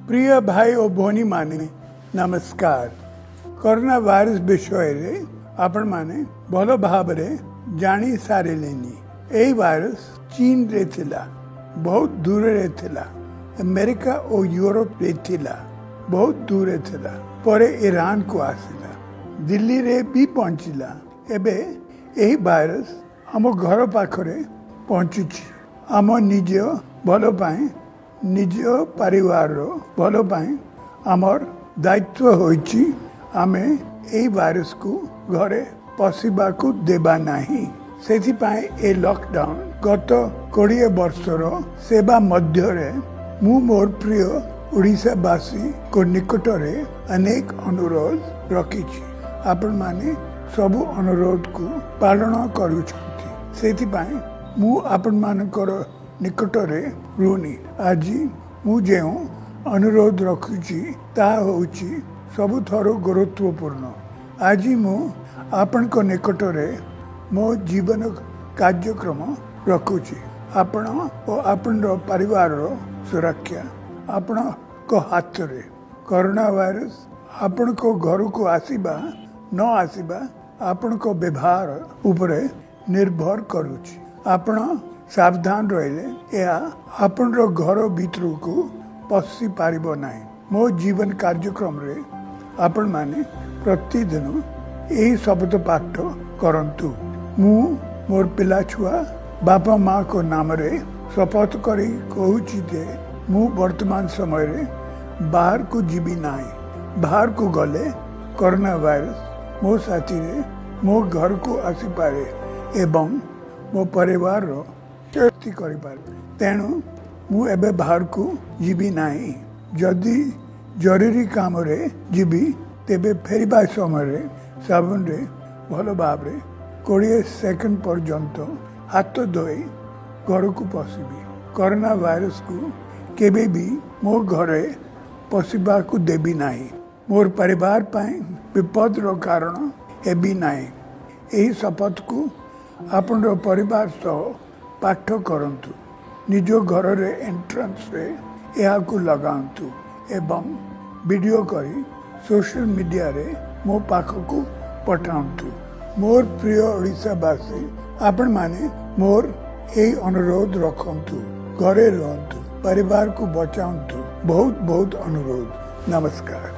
प्रिय भाई और भौणी माने नमस्कार। कोरोना वायरस विषय रे आपण माने भल भाव जानी सारे लेनी। एही वायरस चीन रे थिला, बहुत दूर रे थिला, अमेरिका और यूरोप रे थिला, बहुत दूर रे थिला, परे ईरान को आसिला, दिल्ली रे भी पहुंचिला। एबे एही वायरस हम घर पाखरे पहुंचुची। आम निज भल पाए, निज परिवार भल पाए आमर दायित्व होइची आमे एही वायरस को घरे पशिबा को देबा नाही। सेथि पाए ए लॉकडाउन गत 20 वर्षर सेवा मध्य रे मु मोर प्रिय ओडिशावासी को निकट रे अनेक अनुरोध रखिछि। आपण माने सबु अनुरोध को पालन करूछंती। सेथि पाए मु आपण मानकर निकट रे रुनी। आज मु जेउ अनुरोध रखुछि ता होछि सबुथरो गुरुत्वपूर्ण। आज मु आपण को निकट रे मो जीवन कार्यक्रम रखुछि। आपण और आपण परिवार सुरक्षा आपण को हाथ रे। कोरोना वायरस आपण को घर को आसीबा न आसीबा आपण को व्यवहार उपरे निर्भर करूछि। आपण सावधान रहिले या आपण घर भीतर को पशि पारिबो नाही। मो जीवन कार्यक्रम रे आपण माने प्रतिदिन यही शब्द पाठ करंतु। मु मोर पिला छुआ बापा माँ को नाम रे शपथ करी कहूची जे मु वर्तमान समय रे बाहर को जीवी नाही। बाहर को गले कोरोना वायरस मो साथी रे मो घर को आसी पारे एवं मो परिवार रो क्षति करि पारे। तेणु मु एबे बाहर को जीवी नाही। जदि जरूरी काम रे जीवी तेबे फेरिबा समय रे साबुन रे भल भाव रे 20 सेकंड पर्यंत हाथ धोई घर को पशिबी। कोरोना वायरस को केबे भी मो घरे पशिबा को देबी नाही। मोर परिवार पाए विपद रो कारण हेबी नाही। एही शपथ को आपण परिवार सह पाठ करंतु। निज घर रे एंट्रेंस रे यहा को लगांतु एवं वीडियो करी सोशल मीडिया रे मो पाख को पठांतु। मोर प्रिय ओडिशावासी आपण माने मोर एही अनुरोध रखंतु। घरे रहंतु, परिवार को बचांतु। बहुत बहुत अनुरोध। नमस्कार।